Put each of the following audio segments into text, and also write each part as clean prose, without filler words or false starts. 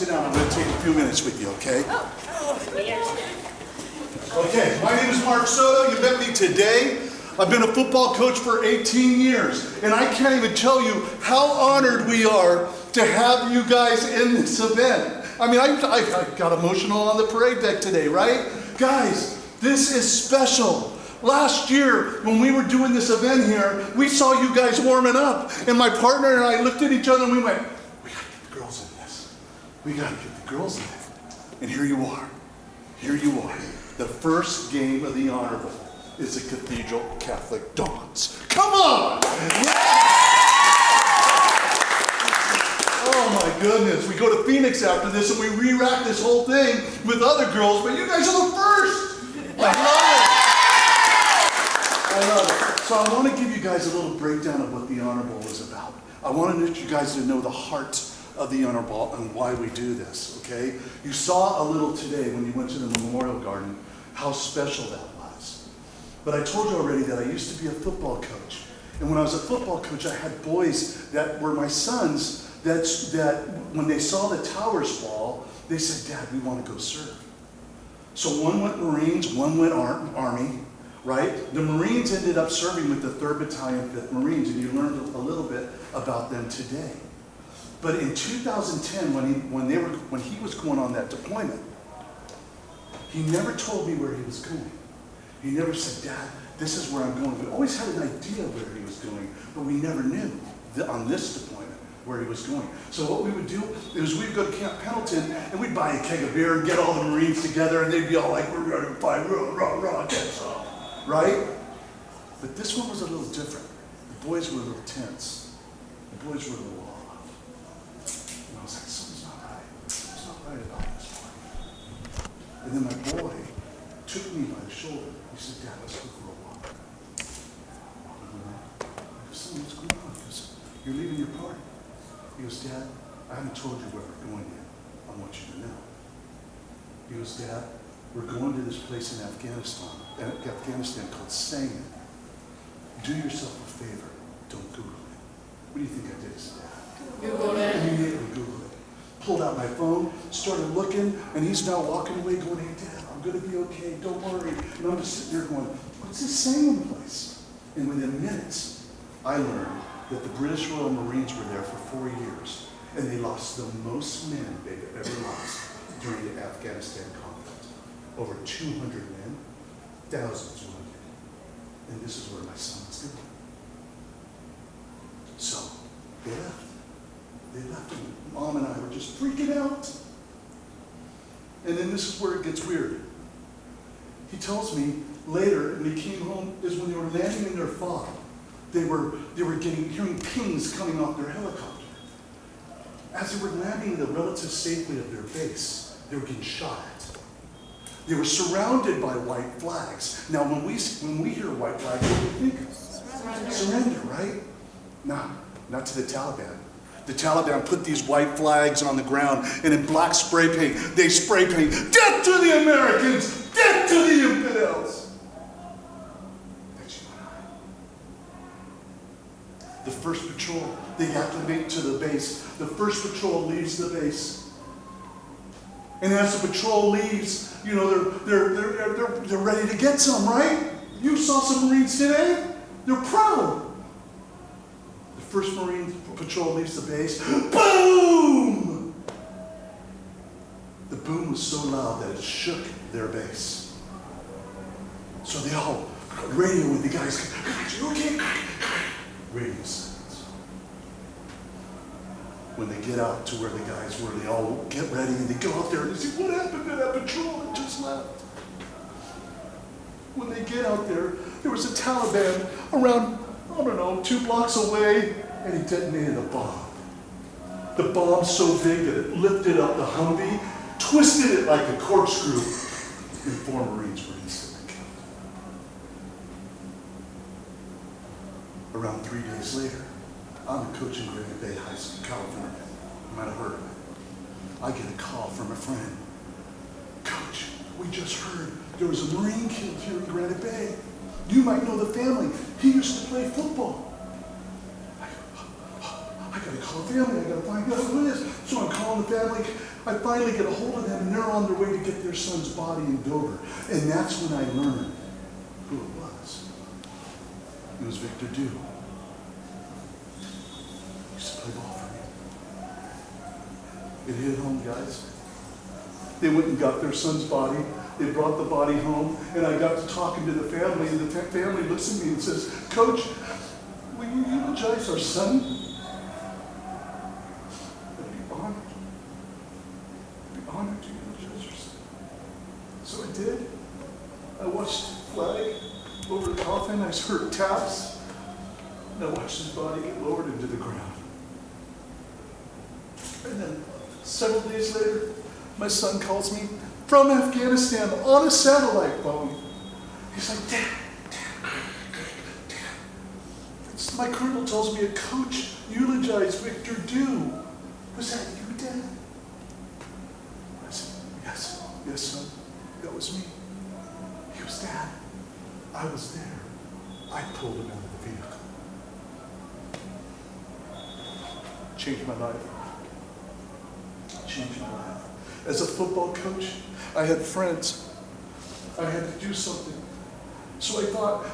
sit down. I'm going to take a few minutes with you, okay? Okay, my name is Mark Soto. You met me today. I've been a football coach for 18 years, and I can't even tell you how honored we are to have you guys in this event. I mean, I got emotional on the parade deck today, right? Guys, this is special. Last year, when we were doing this event here, we saw you guys warming up, and my partner and I looked at each other and we went, we gotta get the girls in this. We gotta get the girls in it. And here you are. Here you are. The first game of the Honor Bowl is the Cathedral Catholic Dons. Come on! Oh my goodness. We go to Phoenix after this and we re-rack this whole thing with other girls, but you guys are the first! I love it. So I want to give you guys a little breakdown of what the Honor Bowl is about. I wanted you guys to know the heart of the Honor Bowl and why we do this, okay? You saw a little today when you went to the Memorial Garden how special that was. But I told you already that I used to be a football coach. And when I was a football coach, I had boys that were my sons that when they saw the towers fall, they said, Dad, we want to go serve. So one went Marines, one went Army, right? The Marines ended up serving with the 3rd Battalion, 5th Marines, and you learned a little bit about them today. But in 2010, when he was going on that deployment, he never told me where he was going. He never said, Dad, this is where I'm going. We always had an idea where he was going, but we never knew on this deployment where he was going. So what we would do is we'd go to Camp Pendleton and we'd buy a keg of beer and get all the Marines together and they'd be all like, we're ready to fight, rah, get some, right? But this one was a little different. The boys were a little tense. The boys were a little off. And I was like, something's not right. Something's not right about this one. And then my boy took me by the shoulder. He said, Dad, let's go for a walk. I said, what's going on? He goes, you're leaving your party. He goes, Dad, I haven't told you where we're going yet. I want you to know. He goes, Dad, we're going to this place in Afghanistan called Sangin. Do yourself a favor. Don't Google it. What do you think I did? Dad? Google it. Immediately Google it. Pulled out my phone, started looking, and he's now walking away going, hey, Dad, I'm going to be okay. Don't worry. And I'm just sitting there going, what's this Sangin place? And within minutes, I learned that the British Royal Marines were there for 4 years, and they lost the most men they've ever lost during the Afghanistan conflict. Over 200 men, thousands wounded. And this is where my son was going. So, they left. They left, and Mom and I were just freaking out. And then this is where it gets weird. He tells me later, when he came home, is when they were landing in their FOB. They were hearing pings coming off their helicopter. As they were landing in the relative safety of their base, they were getting shot at. They were surrounded by white flags. Now, when we hear white flags, what do we think? Surrender, right? No, not to the Taliban. The Taliban put these white flags on the ground, and in black spray paint, they spray paint, death to the Americans, death to the infidels. The first patrol, they acclimate to the base. The first patrol leaves the base. And as the patrol leaves, you know, they're ready to get some, right? You saw some Marines today. They're proud. The first Marine patrol leaves the base. Boom! The boom was so loud that it shook their base. So they all radio with the guys. Guys, you okay? Radio silence. When they get out to where the guys were, they all get ready and they go out there and they say, what happened to that patrol that just left? When they get out there, there was a Taliban around, I don't know, 2 blocks away, and he detonated a bomb. The bomb so big that it lifted up the Humvee, twisted it like a corkscrew, and 4 Marines were instantly killed. Around 3 days later, I'm a coach in Granite Bay High School, California. You might have heard of it. I get a call from a friend. Coach, we just heard there was a Marine killed here in Granite Bay. You might know the family. He used to play football. I got to call the family. I got to find out who it is. So I'm calling the family. I finally get a hold of them, and they're on their way to get their son's body in Dover. And that's when I learned who it was. It was Victor Dew. He used to play ball for me. It hit home, guys. They went and got their son's body. They brought the body home, and I got to talking to the family, and the family looks at me and says, "Coach, will you eulogize our son?" I'd be honored. I'd be honored to eulogize your son. So I did. I watched the flag over the coffin. I heard taps, and I watched his body get lowered into the ground. And then several days later, my son calls me from Afghanistan on a satellite phone. He's like, "Dad, my colonel tells me a coach eulogized Victor Dew. Was that you, Dad?" I said, yes, son, that was me. He was, "Dad, I was there. I pulled him out of the vehicle." Changed my life. Changed my life. As a football coach, I had friends. I had to do something. So I thought,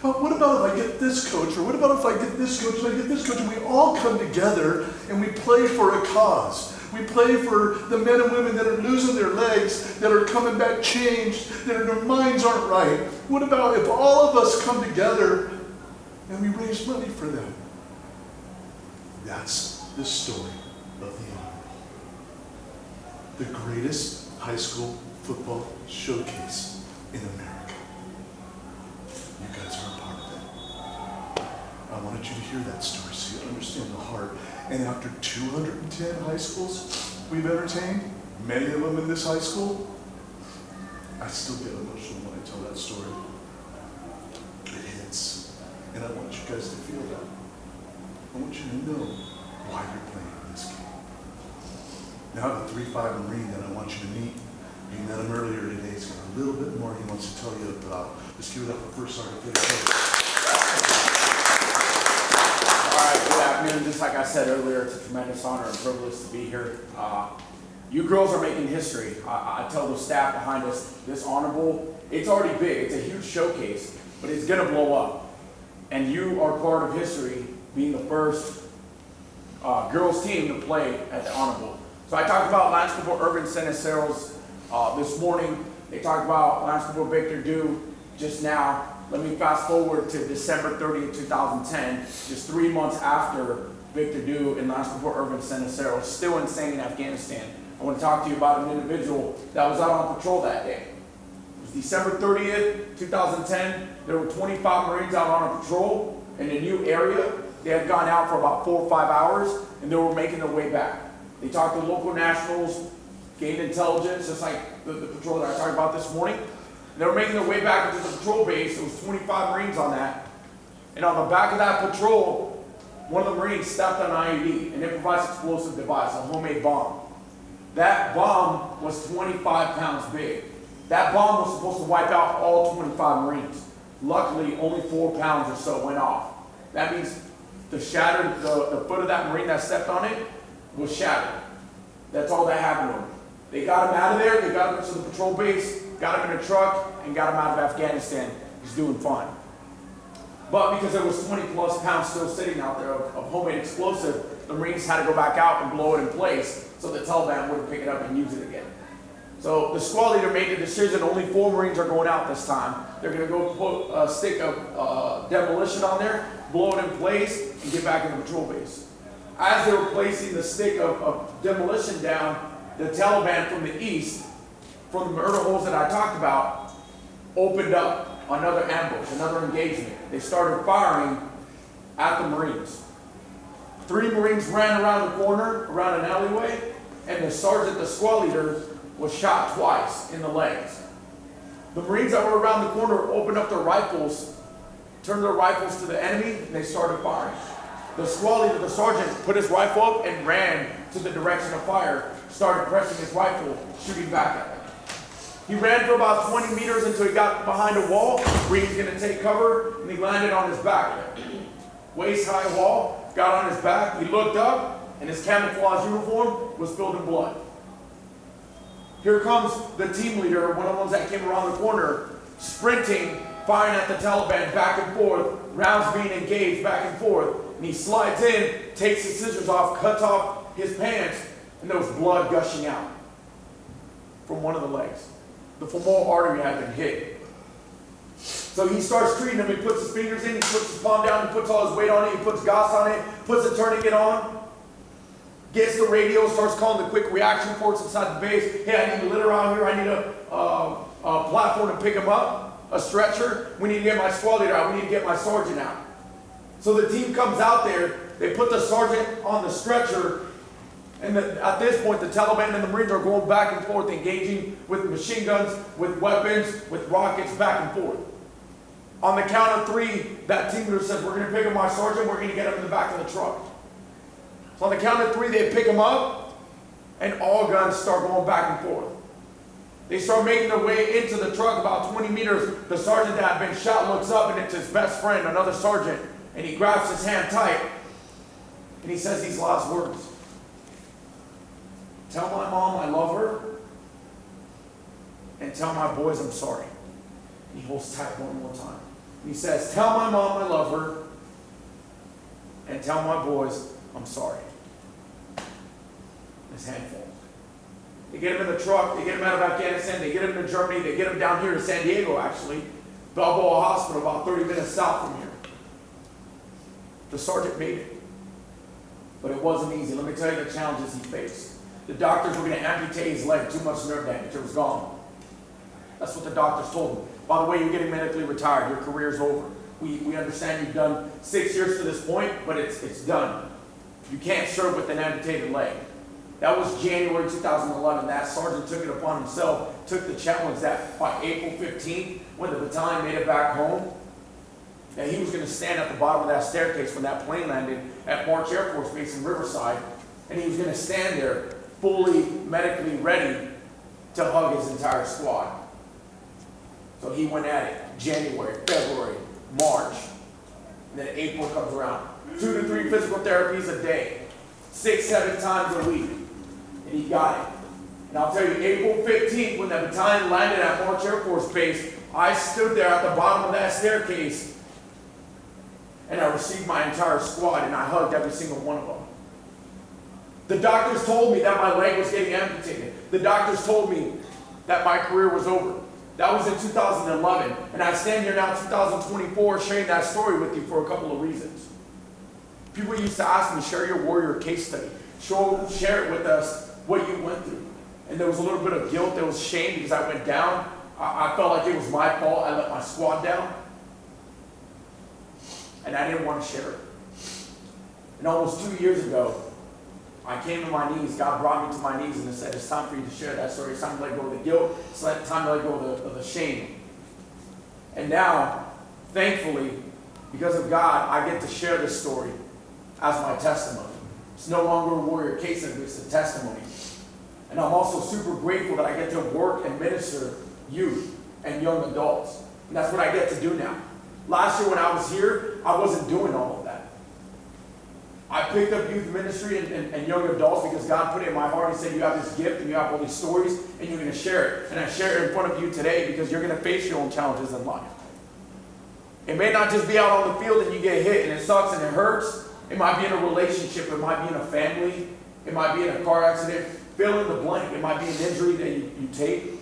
well, what about if I get this coach? Or what about if I get this coach and I get this coach? And we all come together and we play for a cause. We play for the men and women that are losing their legs, that are coming back changed, that their minds aren't right. What about if all of us come together and we raise money for them? That's the story of the Honorable. The greatest high school football showcase in America. You guys are a part of it. I wanted you to hear that story so you understand the heart. And after 210 high schools we've entertained, many of them in this high school, I still get emotional when I tell that story. It hits. And I want you guys to feel that. I want you to know why you're playing this game. Now I have a 3-5 Marine that I want you to meet. You met him earlier today. He's got a little bit more he wants to tell you about. Let's give it up for First Sergeant Peter. All right, good afternoon. Just like I said earlier, it's a tremendous honor and privilege to be here. You girls are making history. I tell the staff behind us, this honorable, it's already big. It's a huge showcase, but it's going to blow up. And you are part of history, being the first girls team to play at the honorable. So I talked about Lance Corporal Urban Cenicero this morning. They talked about Lance Corporal Victor Dew just now. Let me fast forward to December 30th, 2010, just 3 months after Victor Dew and Lance Corporal Urban Cenicero, still insane in Afghanistan. I want to talk to you about an individual that was out on patrol that day. It was December 30th, 2010. There were 25 Marines out on a patrol in a new area. They had gone out for about 4 or 5 hours, and they were making their way back. They talked to local nationals, gained intelligence, just like the patrol that I talked about this morning. They were making their way back into the patrol base. There was 25 Marines on that. And on the back of that patrol, one of the Marines stepped on an IED, an improvised explosive device, a homemade bomb. That bomb was 25 pounds big. That bomb was supposed to wipe out all 25 Marines. Luckily, only 4 pounds or so went off. That means the foot of that Marine that stepped on it was shattered. That's all that happened to him. They got him out of there, they got him into the patrol base, got him in a truck, and got him out of Afghanistan. He's doing fine. But because there was 20 plus pounds still sitting out there of homemade explosive, the Marines had to go back out and blow it in place so the Taliban wouldn't pick it up and use it again. So the squad leader made the decision, only 4 Marines are going out this time. They're going to go put a stick of demolition on there, blow it in place, and get back in the patrol base. As they were placing the stick of demolition down, the Taliban from the east, from the murder holes that I talked about, opened up another ambush, another engagement. They started firing at the Marines. 3 Marines ran around the corner, around an alleyway, and the sergeant, the squad leader, was shot twice in the legs. The Marines that were around the corner opened up their rifles, turned their rifles to the enemy, and they started firing. The squad leader, the sergeant, put his rifle up and ran to the direction of fire, started pressing his rifle, shooting back at them. He ran for about 20 meters until he got behind a wall where he was going to take cover, and he landed on his back. Waist-high wall, got on his back, he looked up, and his camouflage uniform was filled in blood. Here comes the team leader, one of the ones that came around the corner, sprinting, firing at the Taliban back and forth, rounds being engaged back and forth. And he slides in, takes his scissors off, cuts off his pants, and there was blood gushing out from one of the legs. The femoral artery had been hit. So he starts treating him. He puts his fingers in, he puts his palm down, he puts all his weight on it, he puts Gauss on it, puts the tourniquet on, gets the radio, starts calling the quick reaction force inside the base. Hey, I need a litter out here. I need a platform to pick him up, a stretcher. We need to get my squad leader out. We need to get my sergeant out. So the team comes out there. They put the sergeant on the stretcher. And at this point, the Taliban and the Marines are going back and forth, engaging with machine guns, with weapons, with rockets, back and forth. On the count of 3, that team leader says, we're going to pick up my sergeant, we're going to get him in the back of the truck. So on the count of 3, they pick him up, and all guns start going back and forth. They start making their way into the truck about 20 meters. The sergeant that had been shot looks up, and it's his best friend, another sergeant, and he grabs his hand tight, and he says these last words. Tell my mom I love her, and tell my boys I'm sorry. And he holds tight one more time. And he says, tell my mom I love her, and tell my boys I'm sorry. His hand falls. They get him in the truck, they get him out of Afghanistan, they get him to Germany, they get him down here to San Diego, actually. Balboa Hospital, about 30 minutes south from here. The sergeant made it. But it wasn't easy. Let me tell you the challenges he faced. The doctors were going to amputate his leg, too much nerve damage, it was gone. That's what the doctors told him. By the way, you're getting medically retired, your career's over. We understand you've done 6 years to this point, but it's done. You can't serve with an amputated leg. That was January 2011. That sergeant took it upon himself, took the challenge that by April 15th, when the battalion made it back home, that he was going to stand at the bottom of that staircase when that plane landed at March Air Force Base in Riverside, and he was going to stand there fully medically ready to hug his entire squad. So he went at it January, February, March, and then April comes around. 2 to 3 physical therapies a day, 6, 7 times a week, and he got it. And I'll tell you, April 15th, when the battalion landed at March Air Force Base, I stood there at the bottom of that staircase, and I received my entire squad, and I hugged every single one of them. The doctors told me that my leg was getting amputated. The doctors told me that my career was over. That was in 2011. And I stand here now, 2024, sharing that story with you for a couple of reasons. People used to ask me, share your warrior case study. Share it with us, what you went through. And there was a little bit of guilt, there was shame because I went down. I felt like it was my fault. I let my squad down. And I didn't want to share it. And almost 2 years ago, I came to my knees. God brought me to my knees and said, it's time for you to share that story. It's time to let go of the guilt. It's time to let go of the shame. And now, thankfully, because of God, I get to share this story as my testimony. It's no longer a warrior case study, it's a testimony. And I'm also super grateful that I get to work and minister youth and young adults. And that's what I get to do now. Last year when I was here, I wasn't doing all of that. I picked up youth ministry and young adults because God put it in my heart. He said, you have this gift and you have all these stories and you're going to share it. And I share it in front of you today because you're going to face your own challenges in life. It may not just be out on the field and you get hit and it sucks and it hurts. It might be in a relationship. It might be in a family. It might be in a car accident. Fill in the blank. It might be an injury that you take.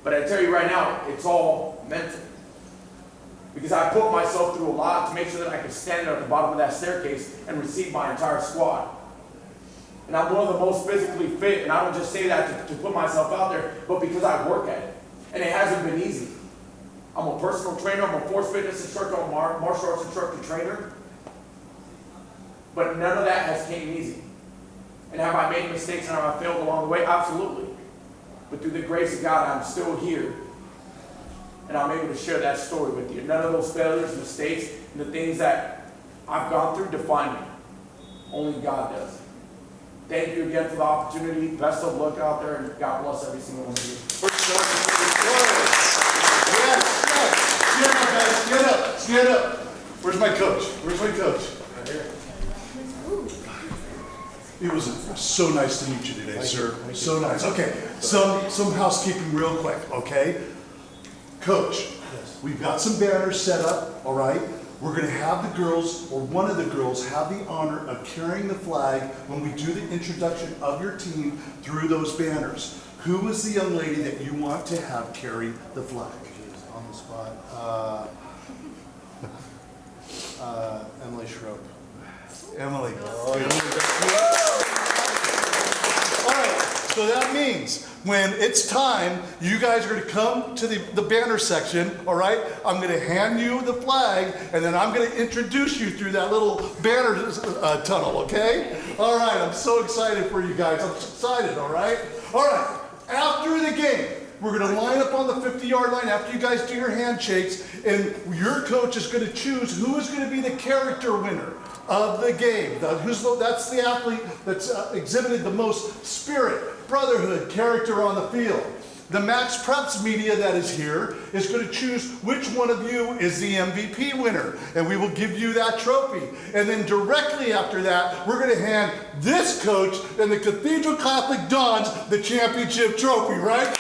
But I tell you right now, it's all mental. Because I put myself through a lot to make sure that I could stand at the bottom of that staircase and receive my entire squad. And I'm one of the most physically fit, and I don't just say that to put myself out there, but because I work at it. And it hasn't been easy. I'm a personal trainer, I'm a force fitness instructor, I'm a martial arts instructor trainer. But none of that has came easy. And have I made mistakes and have I failed along the way? Absolutely. But through the grace of God, I'm still here. And I'm able to share that story with you. None of those failures, mistakes, and the things that I've gone through define me. Only God does. Thank you again for the opportunity. Best of luck out there, and God bless every single one of you. Yes, get up. Stand up. Where's my coach? Where's my coach? Right here. It was so nice to meet you today, sir. So nice. Okay, some housekeeping real quick, okay? Coach, we've got some banners set up, all right? We're gonna have the girls, or one of the girls, have the honor of carrying the flag when we do the introduction of your team through those banners. Who is the young lady that you want to have carry the flag? On the spot. Emily Schroep. Emily. All right, so that means when it's time, you guys are going to come to the banner section, all right? I'm going to hand you the flag, and then I'm going to introduce you through that little banner tunnel, okay? All right, I'm so excited for you guys. I'm excited, all right? All right, after the game, we're going to line up on the 50-yard line after you guys do your handshakes, and your coach is going to choose who is going to be the character winner of the game. That's the athlete that's exhibited the most spirit, brotherhood, character on the field. The Max Preps media that is here is going to choose which one of you is the MVP winner, and we will give you that trophy. And then directly after that, we're going to hand this coach and the Cathedral Catholic Dons the championship trophy, right?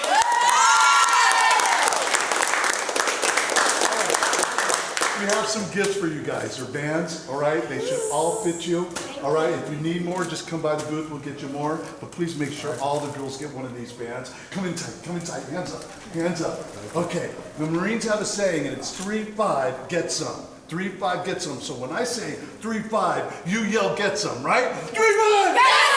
We have some gifts for you guys. They're bands, all right? They should all fit you, all right? If you need more, just come by the booth. We'll get you more. But please make sure all the girls get one of these bands. Come in tight, hands up, hands up. Okay, the Marines have a saying, and it's 3-5, get some. 3-5, get some. So when I say 3-5, you yell, get some, right? 3-5!